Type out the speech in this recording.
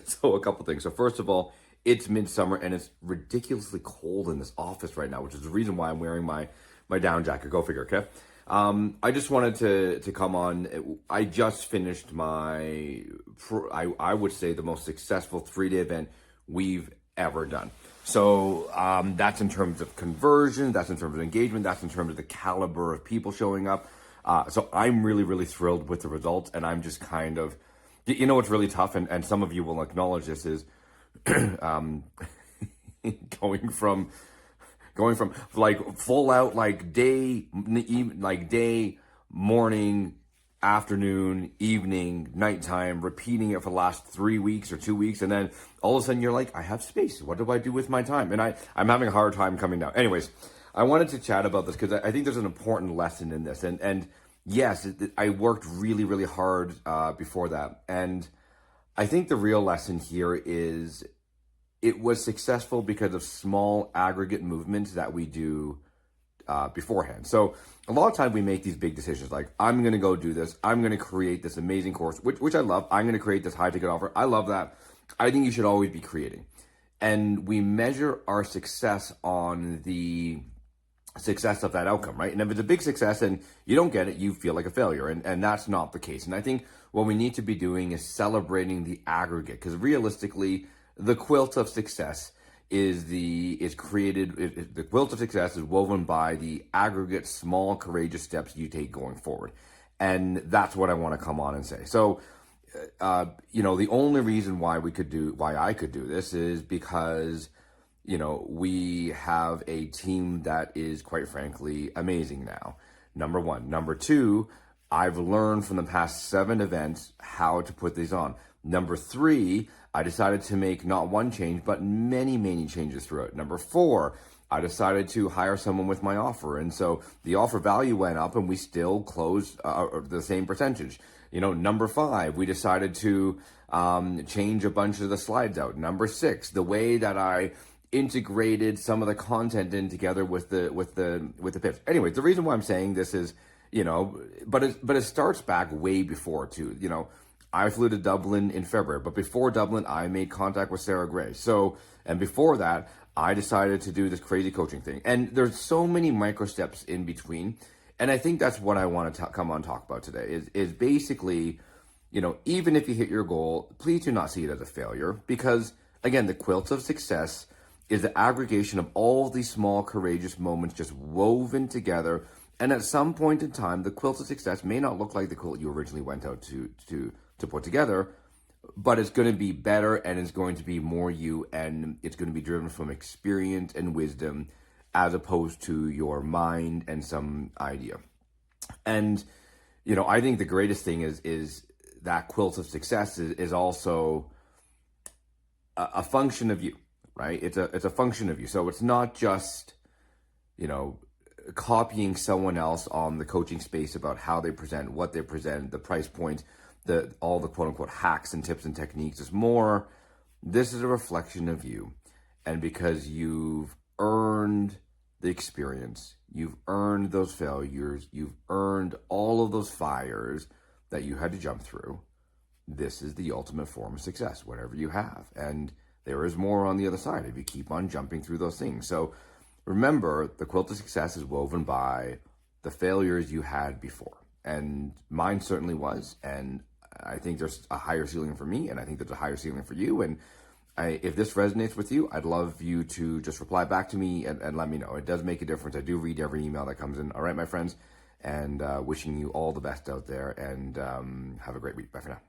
So a couple things. So first of all, it's midsummer and it's ridiculously cold in this office right now, which is the reason why I'm wearing my down jacket. Go figure, okay? I just wanted to come on. I just finished I would say the most successful 3-day event we've ever done. So that's in terms of conversion, that's in terms of engagement, that's in terms of the caliber of people showing up. So I'm really, really thrilled with the results, and I'm just kind of, you know, what's really tough, and some of you will acknowledge this, is um, going from like full out like day, morning, afternoon, evening, nighttime, repeating it for the last 3 weeks or 2 weeks, and then all of a sudden you're like, I have space. What do I do with my time? And I'm having a hard time coming down. Anyways, I wanted to chat about this because I think there's an important lesson in this. And yes, I worked really, really hard before that. And I think the real lesson here is it was successful because of small aggregate movements that we do beforehand. So a lot of times we make these big decisions like, I'm going to go do this. I'm going to create this amazing course, which I love. I'm going to create this high ticket offer. I love that. I think you should always be creating. And we measure our success on the success of that outcome, right? And if it's a big success and you don't get it, you feel like a failure. And that's not the case. And I think what we need to be doing is celebrating the aggregate, because realistically, the quilt of success the quilt of success is woven by the aggregate, small, courageous steps you take going forward. And that's what I want to come on and say. So, the only reason why I could do this is because, we have a team that is, quite frankly, amazing now. Number one. Number two, I've learned from the past 7 events how to put these on. Number 3, I decided to make not one change, but many, many changes throughout. Number 4, I decided to hire someone with my offer. And so the offer value went up and we still closed the same percentage. Number 5, we decided to change a bunch of the slides out. Number 6, the way that I integrated some of the content in together with the pitch. Anyway, the reason why I'm saying this is, but it starts back way before too. I flew to Dublin in February, but before Dublin, I made contact with Sarah Gray. And before that, I decided to do this crazy coaching thing. And there's so many micro steps in between. And I think that's what I want to come on talk about today is basically, even if you hit your goal, please do not see it as a failure, because again, the quilt of success is the aggregation of all these small, courageous moments just woven together. And at some point in time, the quilt of success may not look like the quilt you originally went out to put together, but it's going to be better and it's going to be more you, and it's going to be driven from experience and wisdom as opposed to your mind and some idea. And, I think the greatest thing is that quilt of success is also a function of you, right? It's a function of you. So it's not just, copying someone else on the coaching space about how they present, what they present, the price points, all the quote unquote hacks and tips and techniques. Is more, this is a reflection of you. And because you've earned the experience, you've earned those failures, you've earned all of those fires that you had to jump through, this is the ultimate form of success, whatever you have. And there is more on the other side if you keep on jumping through those things. So remember, the quilt of success is woven by the failures you had before. And mine certainly was. And I think there's a higher ceiling for me, and I think there's a higher ceiling for you. And if this resonates with you, I'd love you to just reply back to me and let me know. It does make a difference. I do read every email that comes in. All right, my friends, and wishing you all the best out there, and have a great week. Bye for now.